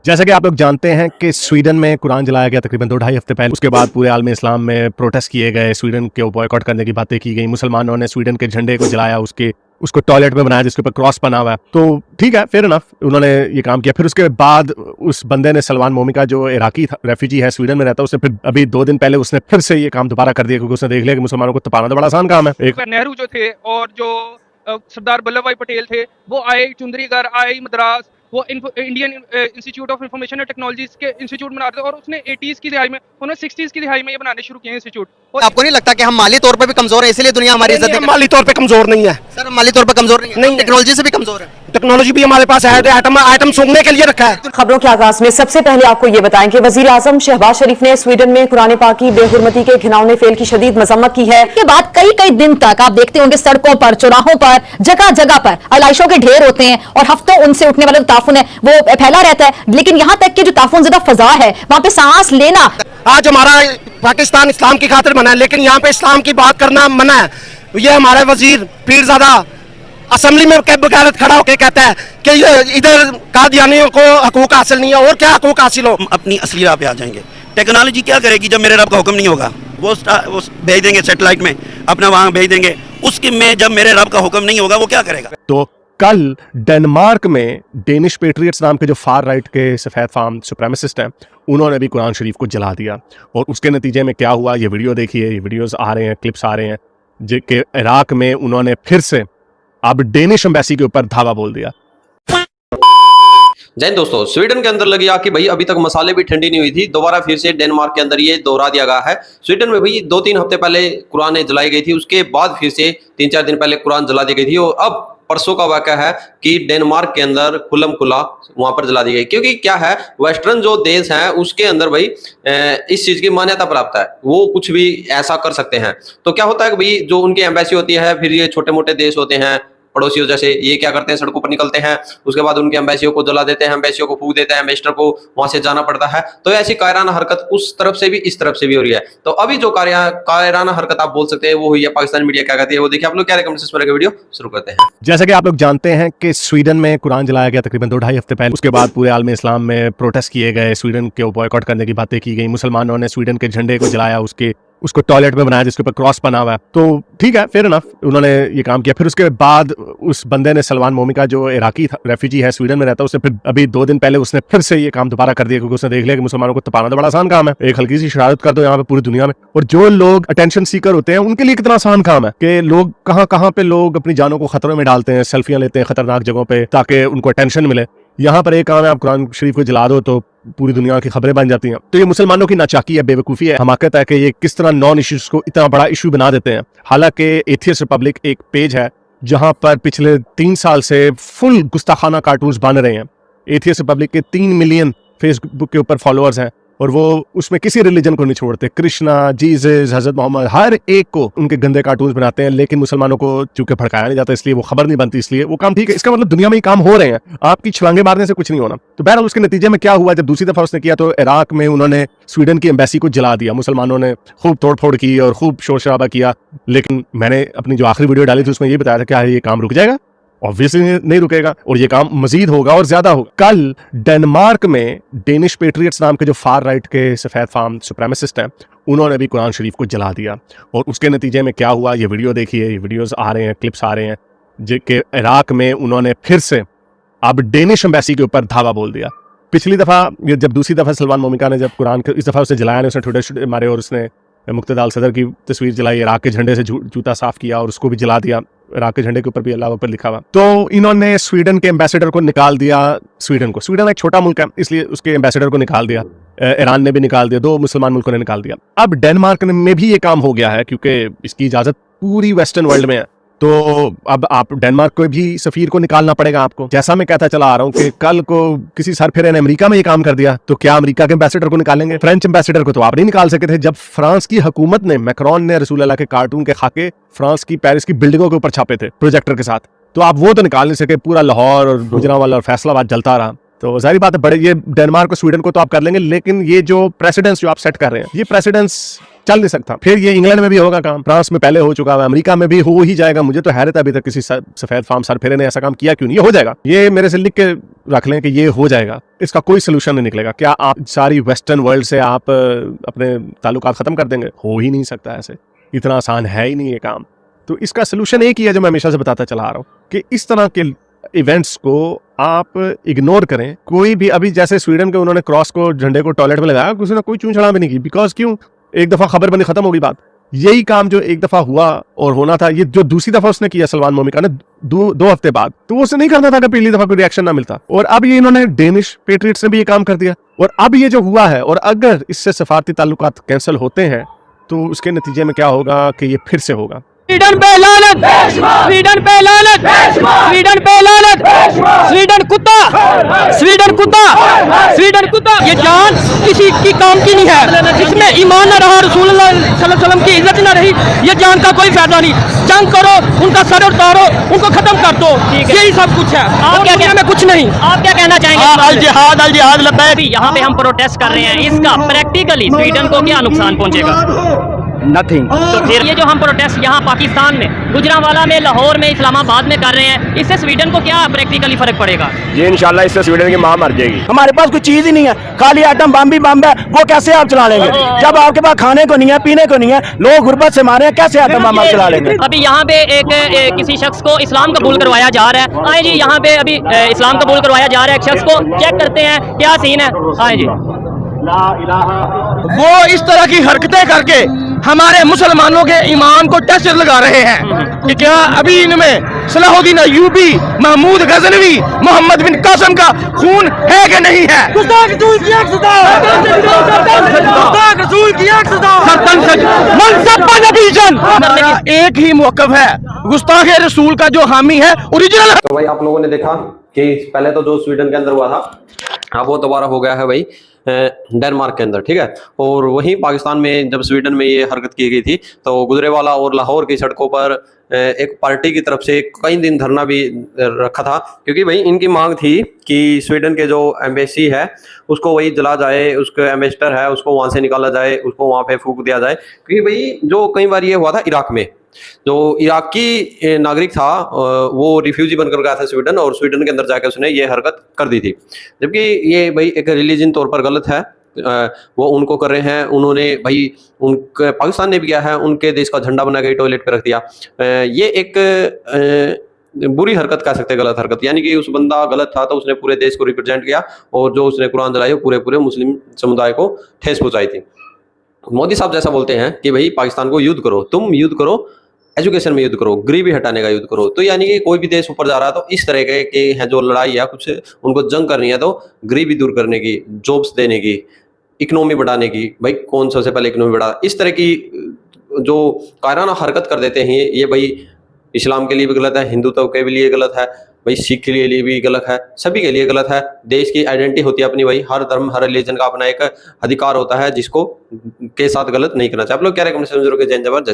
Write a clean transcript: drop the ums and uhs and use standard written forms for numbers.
जैसा कि आप लोग जानते हैं कि स्वीडन में कुरान जलाया गया तकरीबन 2-2.5 हफ्ते पहले। उसके बाद पूरे आलम इस्लाम में प्रोटेस्ट किए गए, स्वीडन के बॉयकॉट करने की बातें की गई, मुसलमानों ने स्वीडन के झंडे को जलाया, उसको टॉयलेट में बनाया जिसके ऊपर क्रॉस बना हुआ है। तो ठीक है, फेयर इनफ, उन्होंने ये काम किया। फिर उसके बाद उस बंदे ने, सलमान मोमी का जो इराकी रेफ्यूजी है, स्वीडन में रहता है, उसने फिर अभी 2 दिन पहले उसने फिर से ये काम दोबारा कर दिया, क्योंकि उसने देख लिया कि मुसलमानों को तपाना तो बड़ा आसान काम है। एक नेहरू जो थे और जो सरदार वल्लभ भाई पटेल थे, वो आए चुंदरीगढ़, आए मद्रास, वो Indian institute of information and technologies के इंस्टीट्यूट बना रहे थे, और उसने 80s की दिहाई में, उन्होंने 60s की दिहाई में ये बनाने शुरू किए इंस्टीट्यूट। आपको नहीं लगता कि हम माली तौर पे भी कमजोर है, इसलिए दुनिया हमारी इज्जत नहीं करती? माली तौर पे कमजोर नहीं है सर, हम माली तौर पे कमजोर नहीं है, टेक्नोलॉजी से भी कमजोर है। टेक्नोलॉजी भी हमारे पास है, आइटम सूंघने के लिए रखा है। खबरों के आगाज में सबसे पहले आपको ये बताएं कि वजीर आजम शहबाज शरीफ ने स्वीडन में कुरान पाक की बेहुरमती के घिनौने फेल की शदीद मजम्मत की है। के बाद कई दिन तक आप देखते होंगे सड़कों पर, चौराहों पर, जगह जगह पर अलाइशों के ढेर होते हैं और हफ्तों उनसे उठने वाला ताफुन है वो फैला रहता है। लेकिन यहाँ तक कि जो ताफुन फजा है, वहां पे सांस लेना, आज हमारा पाकिस्तान इस्लाम की खातिर बना है, लेकिन यहाँ पे इस्लाम की बात करना मना है। ये हमारे वजीर पीरजादा असेंबली में बगैरत खड़ा होकर कहता है कि इधर कादियानियों को हकूक हासिल नहीं है, और क्या हकूक हासिल हो। अपनी असली राह पे आ जाएंगे। टेक्नोलॉजी क्या करेगी जब मेरे रब का हुक्म नहीं होगा? वो भेज देंगे सैटेलाइट में, अपना वहां भेज देंगे, उसके में जब मेरे रब का हुक्म नहीं होगा वो क्या करेगा? तो कल डेनमार्क में डेनिश पेट्रियट्स नाम के जो फार राइट के सफ़ेद फार्म सुप्रेमेसिस्ट हैं, उन्होंने भी कुरान शरीफ को जला दिया। और उसके नतीजे में क्या हुआ, ये वीडियो देखिए, ये वीडियोस आ रहे हैं, क्लिप्स आ रहे हैं, जिनके इराक में उन्होंने फिर से अब डेनिश एम्बेसी के ऊपर धावा बोल दिया। जय दोस्तों, स्वीडन के अंदर लगी आग कि भाई अभी तक मसाले भी ठंडी नहीं हुई थी, दोबारा फिर से डेनमार्क के अंदर ये दोहरा दिया गया है। स्वीडन में भाई 2-3 हफ्ते पहले कुरान जलाई गई थी, उसके बाद फिर से 3-4 दिन पहले कुरान जला दी गई थी, और अब परसों का वाक़या है कि डेनमार्क के अंदर खुल्लम खुला वहां पर जला दी गई। क्योंकि क्या है, वेस्टर्न जो देश हैं उसके अंदर भाई इस चीज की मान्यता प्राप्त है, वो कुछ भी ऐसा कर सकते हैं। तो क्या होता है कि भाई जो उनकी एम्बेसी होती है, फिर ये छोटे मोटे देश होते हैं पड़ोसियों जैसे, ये क्या करते हैं, सड़कों पर निकलते हैं, उसके बाद उनके एम्बेसियों को जला देते हैं, एम्बेसियों को फूंक देते हैं, एम्बेसडर को वहां से जाना पड़ता है। तो ऐसी कायराना हरकत उस तरफ से भी इस तरफ से भी हो रही है। तो अभी जो कायराना हरकत आप बोल सकते हैं वो हुई है, पाकिस्तानी मीडिया क्या कहती है वो देखिए आप लोग। क्या कमेंट्स में वीडियो शुरू करते हैं। जैसा कि आप लोग जानते हैं कि स्वीडन में कुरान जलाया गया तकरीबन 2-2.5 हफ्ते पहले। उसके बाद पूरे आलम इस्लाम में प्रोटेस्ट किए गए, स्वीडन के बॉयकॉट करने की बातें की गई, मुसलमानों ने स्वीडन के झंडे को जलाया, उसको टॉयलेट में बनाया जिसके ऊपर क्रॉस बना हुआ है। तो ठीक है, फेयर इनफ, उन्होंने ये काम किया। फिर उसके बाद उस बंदे ने, सलमान मोमी का जो इराकी रेफ्यूजी है, स्वीडन में रहता है, उसने फिर अभी 2 दिन पहले उसने फिर से ये काम दोबारा कर दिया, क्योंकि उसने देख लिया कि मुसलमानों को तपाना तो बड़ा आसान काम है। एक हल्की सी शरारत कर दो यहाँ पे पूरी दुनिया में, और जो लोग अटेंशन सीकर होते हैं उनके लिए कितना आसान काम है कि लोग कहाँ पे लोग अपनी जानों को खतरों में डालते हैं, सेल्फियां लेते हैं खतरनाक जगहों पे ताकि उनको अटेंशन मिले। यहाँ पर एक काम है, आप कुरान शरीफ को जला दो तो पूरी दुनिया की खबरें बन जाती हैं। तो ये मुसलमानों की नाचाकी है, बेवकूफ़ी है, हमाकत है कि ये किस तरह नॉन इश्यूज को इतना बड़ा इशू बना देते हैं। हालांकि एथियस्ट रिपब्लिक एक पेज है जहां पर पिछले 3 साल से फुल गुस्ताखाना कार्टून्स बन रहे हैं। एथियस्ट रिपब्लिक के 3 मिलियन फेसबुक के ऊपर फॉलोअर्स हैं, और वो उसमें किसी रिलीजन को नहीं छोड़ते, कृष्णा, जीसस, हजरत मोहम्मद, हर एक को उनके गंदे कार्टून्स बनाते हैं। लेकिन मुसलमानों को चूंकि भड़काया नहीं जाता, इसलिए वो खबर नहीं बनती, इसलिए वो काम ठीक है। इसका मतलब दुनिया में ही काम हो रहे हैं, आपकी छलांगे मारने से कुछ नहीं होना। तो बहरहाल उसके नतीजे में क्या हुआ, जब दूसरी दफा उसने किया तो इराक में उन्होंने स्वीडन की एम्बेसी को जला दिया। मुसलमानों ने खूब तोड़फोड़ की और खूब शोर शराबा किया। लेकिन मैंने अपनी जो आखिरी वीडियो डाली थी उसमें ये बताया था क्या ये काम रुक जाएगा? ऑब्वियसली नहीं रुकेगा, और ये काम मजीद होगा और ज्यादा होगा। कल डेनमार्क में डेनिश पेट्रियट्स नाम के जो फार राइट के सफ़ेद फार्म सुप्रेमेसिस्ट हैं, उन्होंने भी कुरान शरीफ को जला दिया। और उसके नतीजे में क्या हुआ, ये वीडियो देखिए, ये वीडियोस आ रहे हैं, क्लिप्स आ रहे हैं, जिनके इराक में उन्होंने फिर से अब डेनिश एम्बेसी के ऊपर धावा बोल दिया। पिछली दफा, जब दूसरी दफा सलमान मोमिका ने जब कुरान इस दफा उसने जलाया, उसने ट्विटर मारे और उसने मुक्तदाल सदर की तस्वीर जलाई, इराक के झंडे से जूता साफ किया और उसको भी जला दिया। इराक के झंडे के ऊपर भी अल्लाह पर लिखा हुआ। तो इन्होंने स्वीडन के एम्बेसडर को निकाल दिया। स्वीडन एक छोटा मुल्क है, इसलिए उसके एम्बेसडर को निकाल दिया। ईरान ने भी निकाल दिया, 2 मुसलमान मुल्कों ने निकाल दिया। अब डेनमार्क में भी ये काम हो गया है, क्योंकि इसकी इजाजत पूरी वेस्टर्न वर्ल्ड में है। तो अब आप डेनमार्क को भी सफीर को निकालना पड़ेगा आपको। जैसा मैं कहता चला आ रहा हूँ कि कल को किसी सरफिरे ने अमेरिका में ये काम कर दिया, तो क्या अमेरिका के एम्बेसडर को निकालेंगे? फ्रेंच एम्बेसडर को तो आप नहीं निकाल सके थे, जब फ्रांस की हुकूमत ने, मैक्रोन ने रसूल अल्लाह के कार्टून के खाके फ्रांस की, पेरिस की बिल्डिंगों के ऊपर छापे थे प्रोजेक्टर के साथ। तो आप वो तो निकाल नहीं सके, पूरा लाहौर और गुजरांवाला और फैसलाबाद जलता रहा। तो जाहिर बात है बड़े ये डेनमार्क और स्वीडन को तो आप कर लेंगे, लेकिन ये जो प्रेसिडेंस जो आप सेट कर रहे हैं ये प्रेसिडेंस चल नहीं सकता। फिर ये इंग्लैंड में भी होगा काम, फ्रांस में पहले हो चुका है, अमेरिका में भी हो ही जाएगा। मुझे तो हैरत है अभी तक किसी सफेद फार्म सरफेरे ने ऐसा काम किया क्यों नहीं। ये हो जाएगा, ये मेरे से लिख के रख लें कि ये हो जाएगा। इसका कोई सोल्यूशन नहीं निकलेगा। क्या आप सारी वेस्टर्न वर्ल्ड से आप अपने ताल्लुकात खत्म कर देंगे? हो ही नहीं सकता ऐसे, इतना आसान है ही नहीं ये काम। तो इसका सोल्यूशन एक ही है जो मैं हमेशा से बताता चला आ रहा हूँ कि इस तरह के इवेंट्स को आप इग्नोर करें। कोई भी अभी जैसे स्वीडन के उन्होंने क्रॉस को झंडे को टॉयलेट में लगाया, किसी ने कोई चूं छड़ा भी नहीं की। बिकॉज क्यों? एक दफा खबर बनी, खत्म होगी बात। यही काम जो एक दफा हुआ और होना था, ये जो दूसरी दफा उसने किया सलमान मोमिका ने दो हफ्ते बाद, तो उसने नहीं करना था अगर पहली दफा कोई रिएक्शन ना मिलता। और अब ये इन्होंने डेनिश पेट्रियट्स ने भी ये काम कर दिया। और अब ये जो हुआ है, और अगर इससे सफारती ताल्लुकात कैंसिल होते हैं तो उसके नतीजे में क्या होगा कि ये फिर से होगा। स्वीडन पे लानत, स्वीडन पे लानत, स्वीडन पे लानत, स्वीडन कुत्ता, स्वीडन कुत्ता, स्वीडन कुत्ता। ये जान किसी की काम की नहीं है, जिसमें ईमान न रहा, रसूल सल्लल्लाहु अलैहि वसल्लम की इज्जत न रही, ये जान का कोई फायदा नहीं। जंग करो, उनका सर उतारो, उनको खत्म कर दो, यही सब कुछ है। आप क्या कहना, कुछ नहीं। आप क्या कहना चाहेंगे? अल जिहाद, अल जिहाद लब्बैक। यहाँ पे हम प्रोटेस्ट कर रहे हैं, इसका प्रैक्टिकली स्वीडन को क्या नुकसान पहुंचेगा? नथिंग। तो फिर ये जो हम प्रोटेस्ट यहाँ पाकिस्तान में, गुजरांवाला में, लाहौर में, इस्लामाबाद में कर रहे हैं, इससे स्वीडन को क्या प्रैक्टिकली फर्क पड़ेगा? ये इंशाल्लाह इससे स्वीडन की मां मर जाएगी। हमारे पास कोई चीज ही नहीं है, खाली आइटम बम ही बम है। वो कैसे आप चला लेंगे जब आपके पास खाने को नहीं है, पीने को नहीं है, लोग गुर्बत से मारे हैं, कैसे आइटम बम आप चला लेंगे? अभी यहाँ पे एक किसी शख्स को इस्लाम कबूल करवाया जा रहा है। आए जी, यहाँ पे अभी इस्लाम कबूल करवाया जा रहा है, एक शख्स को चेक करते हैं क्या सीन है। आए जी। वो इस तरह की हरकतें करके हमारे मुसलमानों के ईमान को टेस्ट लगा रहे हैं कि क्या अभी इनमें सलाहुद्दीन अय्यूबी, महमूद गजनवी, मोहम्मद बिन कासिम का खून है कि नहीं है? एक ही मौकफ है, गुस्ताख रसूल का जो हामी है ओरिजिनल। तो भाई आप लोगों ने देखा कि पहले तो जो स्वीडन के अंदर हुआ था, अब वो दोबारा हो गया है भाई डेनमार्क के अंदर, ठीक है। और वहीं पाकिस्तान में जब स्वीडन में ये हरकत की गई थी तो गुजरेवाला और लाहौर की सड़कों पर एक पार्टी की तरफ से कई दिन धरना भी रखा था, क्योंकि भाई इनकी मांग थी कि स्वीडन के जो एम्बेसी है उसको वही जला जाए, उसके एम्बेसडर है उसको वहाँ से निकाला जाए, उसको वहाँ पे फूंक दिया जाए। क्योंकि भाई जो कई बार ये हुआ था इराक में, जो इराकी नागरिक था वो रिफ्यूजी बनकर गया था स्वीडन, और स्वीडन के अंदर जाकर उसने ये हरकत कर दी थी। जबकि ये भाई एक रिलीजन तौर पर गलत है, वो उनको कर रहे हैं। उन्होंने भाई उनके पाकिस्तान ने भी किया है, उनके देश का झंडा बना के टॉयलेट पे रख दिया। ये एक बुरी हरकत कह सकते हैं, गलत हरकत। यानी कि उस बंदा गलत था तो उसने पूरे देश को रिप्रेजेंट किया, और जो उसने कुरान जलाई वो पूरे मुस्लिम समुदाय को ठेस पहुंचाई थी। मोदी साहब जैसा बोलते हैं कि भाई पाकिस्तान को युद्ध करो, तुम युद्ध करो, एजुकेशन में युद्ध करो, गरीबी हटाने का युद्ध करो। तो यानी कि कोई भी देश ऊपर जा रहा है तो इस तरह के है जो लड़ाई है, कुछ उनको जंग करनी है तो गरीबी दूर करने की, जॉब्स देने की, इकोनॉमी बढ़ाने की। भाई कौन सबसे पहले इकोनॉमी बढ़ा, इस तरह की जो कायराना हरकत कर देते हैं ये भाई इस्लाम के लिए भी गलत है, हिंदुत्व के लिए गलत है, भाई सिख के लिए भी गलत है, सभी के लिए गलत है। देश की आइडेंटिटी होती है अपनी, भाई हर धर्म हर रिलीजन का अपना एक अधिकार होता है जिसको के साथ गलत नहीं करना चाहिए। आप लोग क्या कमेंट जरूर के जय जबर।